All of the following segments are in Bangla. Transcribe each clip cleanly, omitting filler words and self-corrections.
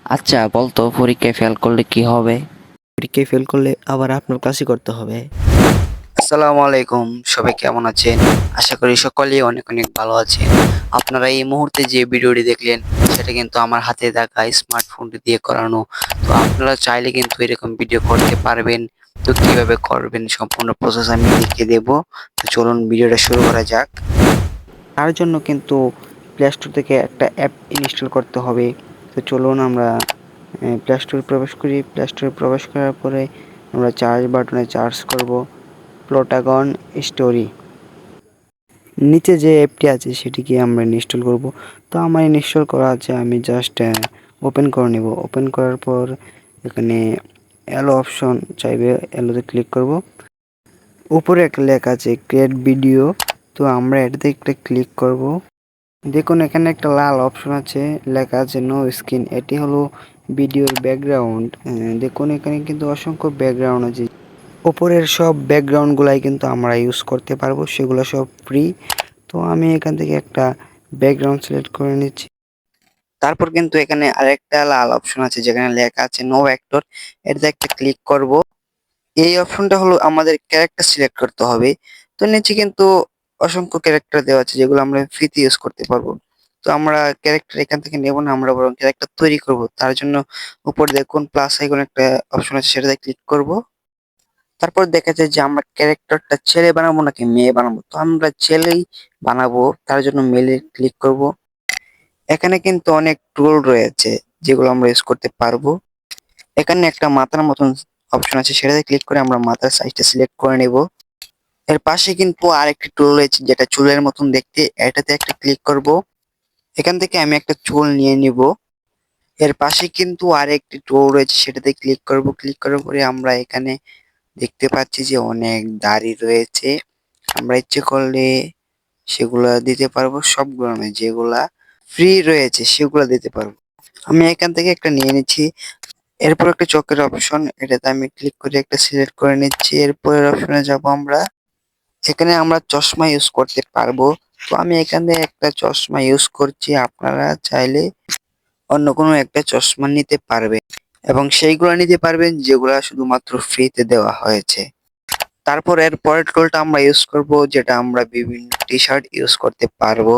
আচ্ছা বলতো পরীক্ষায় ফেল করলে কি হবে? পরীক্ষায় ফেল করলে আবার আপনার ক্লাসই করতে হবে। আসসালামু আলাইকুম, সবাই কেমন আছেন? আশা করি সকলেই অনেক অনেক ভালো আছেন। আপনারা এই মুহূর্তে যে ভিডিওটি দেখলেন সেটা কিন্তু আমার হাতে থাকা স্মার্টফোনটি দিয়ে করানো। তো আপনারা চাইলে কিন্তু এরকম ভিডিও করতে পারবেন। তো কিভাবে করবেন সম্পূর্ণ প্রসেস আমি দেখিয়ে দেব। তো চলুন ভিডিওটা শুরু করা যাক। তার জন্য কিন্তু প্লে স্টোর থেকে একটা অ্যাপ ইনস্টল করতে হবে। তো চলুন আমরা প্লে স্টোরে প্রবেশ করি। প্লে স্টোরে প্রবেশ করার পরে আমরা চার্জ বাটনে চার্জ করব প্লটাগন স্টোরি। নিচে যে অ্যাপটি আছে সেটিকে আমরা ইনস্টল করব। তো আমার ইনস্টল করা আছে, আমি জাস্ট ওপেন করে নেব। ওপেন করার পর এখানে অ্যালো অপশন চাইবে, অ্যালোতে ক্লিক করব। উপরে একটা লেখা আছে ক্রিয়েট ভিডিও, তো আমরা এটাতে একটা ক্লিক করব। দেখুন এখানে একটা লাল অপশন আছে, লেখা আছে নো স্ক্রিন, এটি হলো ভিডিওর ব্যাকগ্রাউন্ড। দেখুন এখানে কিন্তু অসংখ্য ব্যাকগ্রাউন্ড আছে। ওপরের সব ব্যাকগ্রাউন্ডগুলাই কিন্তু আমরা ইউজ করতে পারবো, সেগুলো সব ফ্রি। তো আমি এখান থেকে একটা ব্যাকগ্রাউন্ড সিলেক্ট করে নিচ্ছি। তারপর কিন্তু এখানে আরেকটা লাল অপশন আছে যেখানে লেখা আছে নো অ্যাক্টর, এটাতে একটা ক্লিক করব। এই অপশনটা হলো আমাদের ক্যারেক্টার সিলেক্ট করতে হবে। তো নিচে কিন্তু অসংখ্য ক্যারেক্টার দেওয়া আছে যেগুলো আমরা ফ্রিতে ইউজ করতে পারবো। তো আমরা ক্যারেক্টার এখান থেকে নেব না, আমরা বরং ক্যারেক্টার তৈরি করব। তার জন্য উপরে দেখুন প্লাস আইকন একটা অপশন আছে, সেটাতে ক্লিক করব। তারপর দেখা যায় যে আমরা ক্যারেক্টারটা ছেলে বানাবো নাকি মেয়ে বানাবো। তো আমরা ছেলেই বানাবো, তার জন্য মেলে ক্লিক করব। এখানে কিন্তু অনেক টুল রয়েছে যেগুলো আমরা ইউজ করতে পারবো। এখানে একটা মাথার মতন অপশন আছে, সেটাতে ক্লিক করে আমরা মাথার সাইজটা সিলেক্ট করে নেব। এর পাশে কিন্তু আরেকটি টুল রয়েছে যেটা চুলের মতন দেখতে, এটাতে একটা ক্লিক করব। এখান থেকে আমি একটা চুল নিয়ে নিব। এর পাশে কিন্তু আরেকটি টুল রয়েছে, সেটাতে ক্লিক করব। ক্লিক করার পরে আমরা এখানে দেখতে পাচ্ছি যে অনেক দাড়ি রয়েছে। আমরা ইচ্ছে করলে সেগুলা দিতে পারবো, সবগুলো নয়, যেগুলা ফ্রি রয়েছে সেগুলো দিতে পারবো। আমি এখান থেকে একটা নিয়ে নিচ্ছি। এরপর একটা চোখের অপশন, এটাতে আমি ক্লিক করে একটা সিলেক্ট করে নিচ্ছি। এরপরের অপশনে যাব আমরা। এখানে আমরা চশমা ইউজ করতে পারবো। তো আমি এখানে একটা চশমা ইউজ করছি, আপনারা চাইলে অন্য কোনো একটা চশমা নিতে পারবেন এবং সেইগুলো নিতে পারবেন যেগুলা শুধুমাত্র ফ্রিতে দেওয়া হয়েছে। তারপর এর পরের টুলটা আমরা ইউজ করব, যেটা আমরা বিভিন্ন টি শার্ট ইউজ করতে পারবো।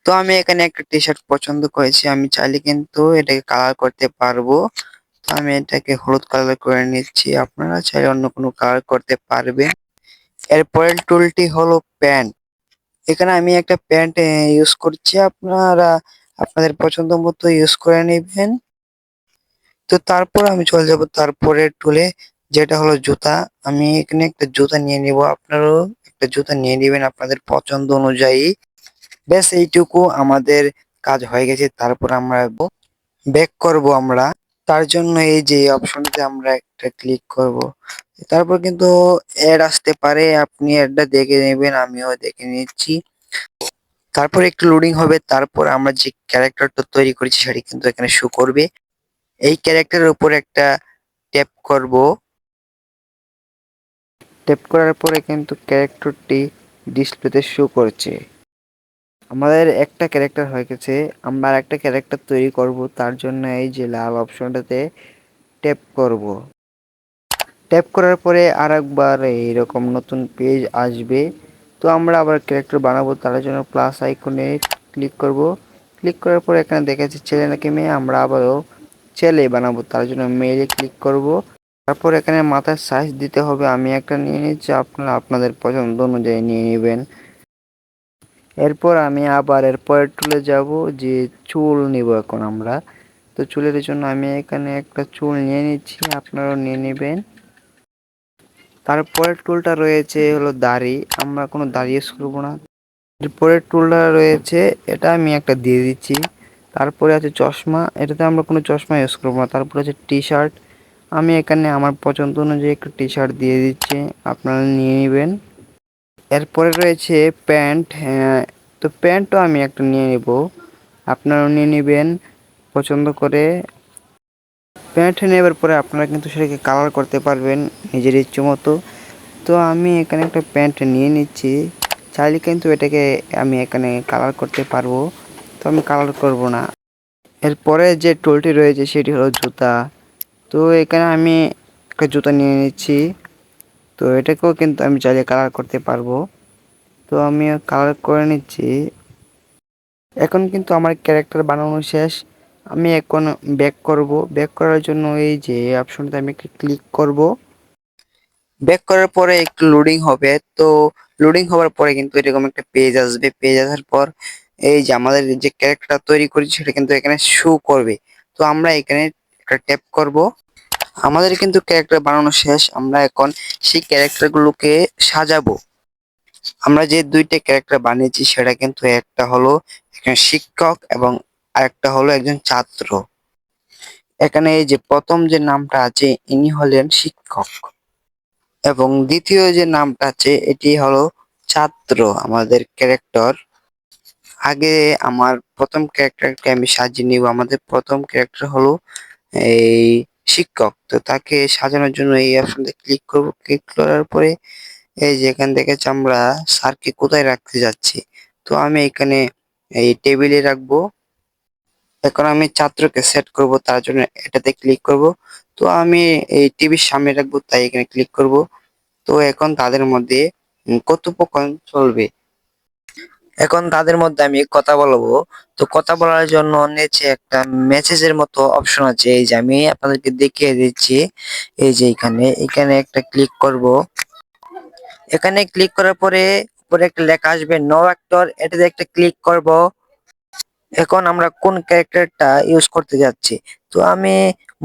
তো আমি এখানে একটা টি শার্ট পছন্দ করেছি, আমি চাইলে কিন্তু এটাকে কালার করতে পারবো। তো আমি এটাকে হলুদ কালার করে নিচ্ছি, আপনারা চাইলে অন্য কোনো কালার করতে পারবেন। এর পরের টুলটি হলো প্যান্ট। এখানে আমি একটা প্যান্ট ইউজ করছি, আপনারা আপনাদের পছন্দ মতো ইউজ করে নেবেন। তো তারপর আমি চলে যাব তারপরের টুলে, যেটা হলো জুতা। আমি এখানে একটা জুতা নিয়ে নিব, আপনারাও একটা জুতা নিয়ে নেবেন আপনাদের পছন্দ অনুযায়ী। ব্যাস এইটুকু আমাদের কাজ হয়ে গেছে। তারপর আমরা ব্যাক করব আমরা। তার জন্য এই যে অপশনটাতে আমরা একটা ক্লিক করব। তারপর কিন্তু অ্যাড আসতে পারে, আপনি অ্যাডটা দেখে নেবেন, আমিও দেখে নিচ্ছি। তারপর একটু লোডিং হবে, তারপর আমরা যে ক্যারেক্টারটা তৈরি করেছি সেটা কিন্তু এখানে শো করবে। এই ক্যারেক্টারের উপর একটা ট্যাপ করব। ট্যাপ করার পরে কিন্তু ক্যারেক্টারটি ডিসপ্লেতে শো করছে। আমাদের একটা ক্যারেক্টার হয়ে গেছে, আমরা একটা ক্যারেক্টার তৈরি করব। তার জন্য এই যে লাল অপশনটাতে ট্যাপ করব। ট্যাপ করার পরে আরেকবার এইরকম নতুন পেজ আসবে। তো আমরা আবার ক্যারেক্টার বানাবো, তার জন্য প্লাস আইকনে ক্লিক করব। ক্লিক করার পরে এখানে দেখা যাচ্ছে ছেলে নাকি মেয়ে, আমরা আবারও ছেলে বানাবো, তার জন্য মেলে ক্লিক করব। তারপর এখানে মাথার সাইজ দিতে হবে, আমি একটা নিয়ে নিচ্ছি, আপনারা আপনাদের পছন্দ অনুযায়ী নিয়ে নেবেন। এরপর আমি আবার এরপরের টুলে যাব, যে চুল নিব এখন আমরা। তো চুলের জন্য আমি এখানে একটা চুল নিয়ে নিচ্ছি, আপনারাও নিয়ে নেবেন। তারপরের টুলটা রয়েছে হলো দাড়ি, আমরা কোনো দাড়ি ইউজ করবো না। এরপরের টুলটা রয়েছে, এটা আমি একটা দিয়ে দিচ্ছি। তারপরে আছে চশমা, এটাতে আমরা কোনো চশমা ইউজ করবো না। তারপরে আছে টি শার্ট, আমি এখানে আমার পছন্দ অনুযায়ী একটা টি শার্ট দিয়ে দিচ্ছি, আপনারা নিয়ে নেবেন। এরপরে রয়েছে প্যান্ট, হ্যাঁ, তো প্যান্টও আমি একটা নিয়ে নেব, আপনারাও নিয়ে নেবেন পছন্দ করে। প্যান্ট নেবার পরে আপনারা কিন্তু সেটাকে কালার করতে পারবেন নিজের ইচ্ছে মতো। তো আমি এখানে একটা প্যান্ট নিয়ে নিচ্ছি, চাইলে কিন্তু এটাকে আমি এখানে কালার করতে পারবো, তো আমি কালার করব না। এরপরে যে টুলটি রয়েছে সেটি হলো জুতা। তো এখানে আমি একটা জুতা নিয়ে নিচ্ছি। তো এটাকেও কিন্তু আমি চাইলে কালার করতে পারবো। তো আমি কালার করে নিচ্ছি। এখন কিন্তু আমার ক্যারেক্টার বানানো শেষ। আমি এখন ব্যাক করব। ব্যাক করার জন্য এই যে অপশনটা আমি ক্লিক করব। ব্যাক করার পরে একটু লোডিং হবে। তো লোডিং হওয়ার পরে কিন্তু এরকম একটা পেজ আসবে। পেজ আসার পর এই যে আমাদের যে ক্যারেক্টার তৈরি করেছি সেটা কিন্তু এখানে শো করবে। তো আমরা এখানে একটা ট্যাপ করব। আমাদের কিন্তু ক্যারেক্টার বানানো শেষ। আমরা এখন সেই ক্যারেক্টার গুলোকে সাজাবো। আমরা যে দুইটা ক্যারেক্টার বানিয়েছি সেটা কিন্তু একটা হলো একজন শিক্ষক এবং আরেকটা হলো একজন ছাত্র। এখানে এই যে প্রথম যে নামটা আছে ইনি হলেন শিক্ষক এবং দ্বিতীয় যে নামটা আছে এটি হলো ছাত্র আমাদের ক্যারেক্টার। আগে আমার প্রথম ক্যারেক্টারকে আমি সাজিয়ে নিব। আমাদের প্রথম ক্যারেক্টার হলো এই শিক্ষক। তো তাকে সাজানোর জন্য এই অপশনটা ক্লিক করব। ক্লিক করার পরে এই যে এখান থেকে আমরা স্যারকে কোথায় রাখতে যাচ্ছি, তো আমি এখানে এই টেবিলে রাখবো। এখন আমি ছাত্রকে সেট করব, তার জন্য এটাতে ক্লিক করব। তো আমি এই টিভির সামনে রাখবো, তাই এখানে ক্লিক করব। তো এখন তাদের মধ্যে কথোপকথন চলবে। এখন তাদের মধ্যে আমি কথা বলবো। তো কথা বলার জন্য নিচে একটা মেসেজের মতো অপশন আছে, এই যে আমি আপনাদেরকে দেখিয়ে দিচ্ছি। এই যে এখানে এখানে একটা ক্লিক করব। এখানে ক্লিক করার পরে উপরে একটা লেখা আসবে নো অ্যাক্টর, এটাতে একটা ক্লিক করব। এখন আমরা কোন ক্যারেক্টারটা ইউজ করতে যাচ্ছি, তো আমি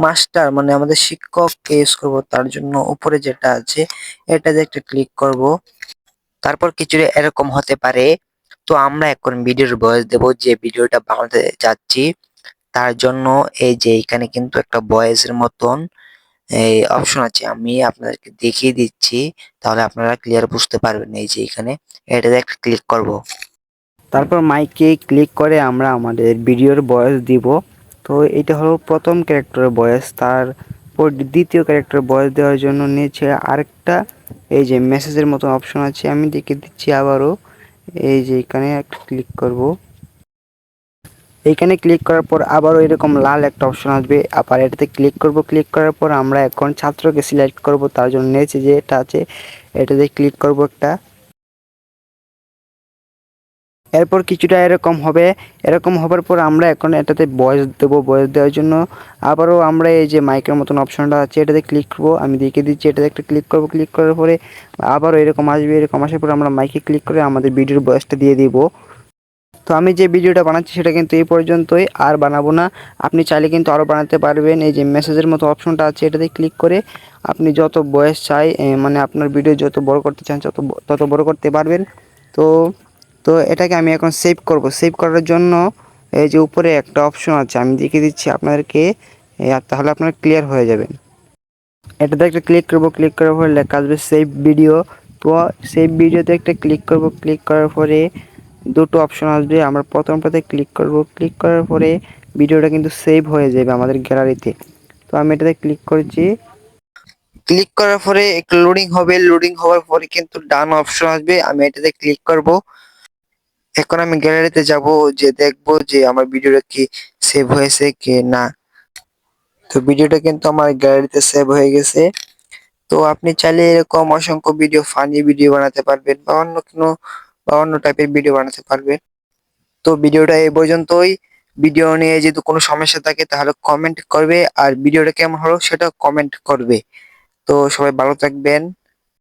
মাস্টার মানে আমাদের শিক্ষককে ইউজ করব। তার জন্য উপরে যেটা আছে এটাতে একটা ক্লিক করব। তারপর কিছু এরকম হতে পারে। তো আমরা এখন ভিডিওর ভয়েস দেব, যে ভিডিওটা বানাতে যাচ্ছি তার জন্য। এই যে এখানে কিন্তু একটা ভয়েসের মতন এই অপশন আছে, আমি আপনাদেরকে দেখিয়ে দিচ্ছি, তাহলে আপনারা ক্লিয়ার বুঝতে পারবেন। এই যে এখানে এটাতে একটা ক্লিক করব। তারপর মাইকে ক্লিক করে আমরা আমাদের ভিডিওর বয়স দিব। তো এটা হলো প্রথম ক্যারেক্টারের বয়স। তারপর দ্বিতীয় ক্যারেক্টার বয়স দেওয়ার জন্য নিচে আরেকটা এই যে মেসেজের মতো অপশন আছে, আমি দেখে দিচ্ছি আবারও। এই যে এখানে একটা ক্লিক করব। এইখানে ক্লিক করার পর আবারও এরকম লাল একটা অপশন আসবে, আবার এটাতে ক্লিক করব। ক্লিক করার পর আমরা এখন ছাত্রকে সিলেক্ট করব, তার জন্য নিচে যে এটা আছে এটাতে ক্লিক করব একটা। এরপর কিছুটা এরকম হবে। এরকম হবার পর আমরা এখন এটাতে ভয়েস দেবো। ভয়েস দেওয়ার জন্য আবারও আমরা এই যে মাইকের মতন অপশনটা আছে এটাতে ক্লিক করবো। আমি দেখিয়ে দিচ্ছি, এটাতে একটা ক্লিক করব। ক্লিক করার পরে আবারও এরকম আসবে। এরকম আসার পর আমরা মাইকে ক্লিক করে আমাদের ভিডিওর ভয়েসটা দিয়ে দিব। তো আমি যে ভিডিওটা বানাচ্ছি সেটা কিন্তু এই পর্যন্তই, আর বানাবো না। আপনি চাইলে কিন্তু আরও বানাতে পারবেন। এই যে মেসেজের মতো অপশনটা আছে এটাতে ক্লিক করে আপনি যত ভয়েস চাই মানে আপনার ভিডিও যত বড় করতে চান তত বড় করতে পারবেন। তো তো এটাকে আমি এখন সেভ করব। সেভ করার জন্য এই যে উপরে একটা অপশন আছে, আমি দেখিয়ে দিচ্ছি আপনাদেরকে, তাহলে আপনারা ক্লিয়ার হয়ে যাবেন। এটাতে একটা ক্লিক করব। ক্লিক করার পরে লেখা আসবে সেভ ভিডিও। তো সেভ ভিডিওতে একটা ক্লিক করব। ক্লিক করার পরে দুটো অপশন আসবে, আমরা প্রথমটাতে ক্লিক করব। ক্লিক করার পরে ভিডিওটা কিন্তু সেভ হয়ে যাবে আমাদের গ্যালারিতে। তো আমি এটাতে ক্লিক করেছি। ক্লিক করার পরে একটু লোডিং হবে। লোডিং হওয়ার পরে কিন্তু ডান অপশন আসবে, আমি এটাতে ক্লিক করব। এখন আমি গ্যালারিতে যাব, যে দেখবো যে আমার ভিডিওটা কি সেভ হয়েছে কি না। তো ভিডিওটা কিন্তু আমার গ্যালারিতে সেভ হয়ে গেছে। তো আপনি চাইলে এরকম অসংখ্য ভিডিও, ফানি ভিডিও বানাতে পারবেন বা অন্য কোনো বা অন্য টাইপের ভিডিও বানাতে পারবেন। তো ভিডিওটা এই পর্যন্তই। ভিডিও নিয়ে যদি কোনো সমস্যা থাকে তাহলে কমেন্ট করবে, আর ভিডিওটা কেমন হলো সেটা কমেন্ট করবে। তো সবাই ভালো থাকবেন।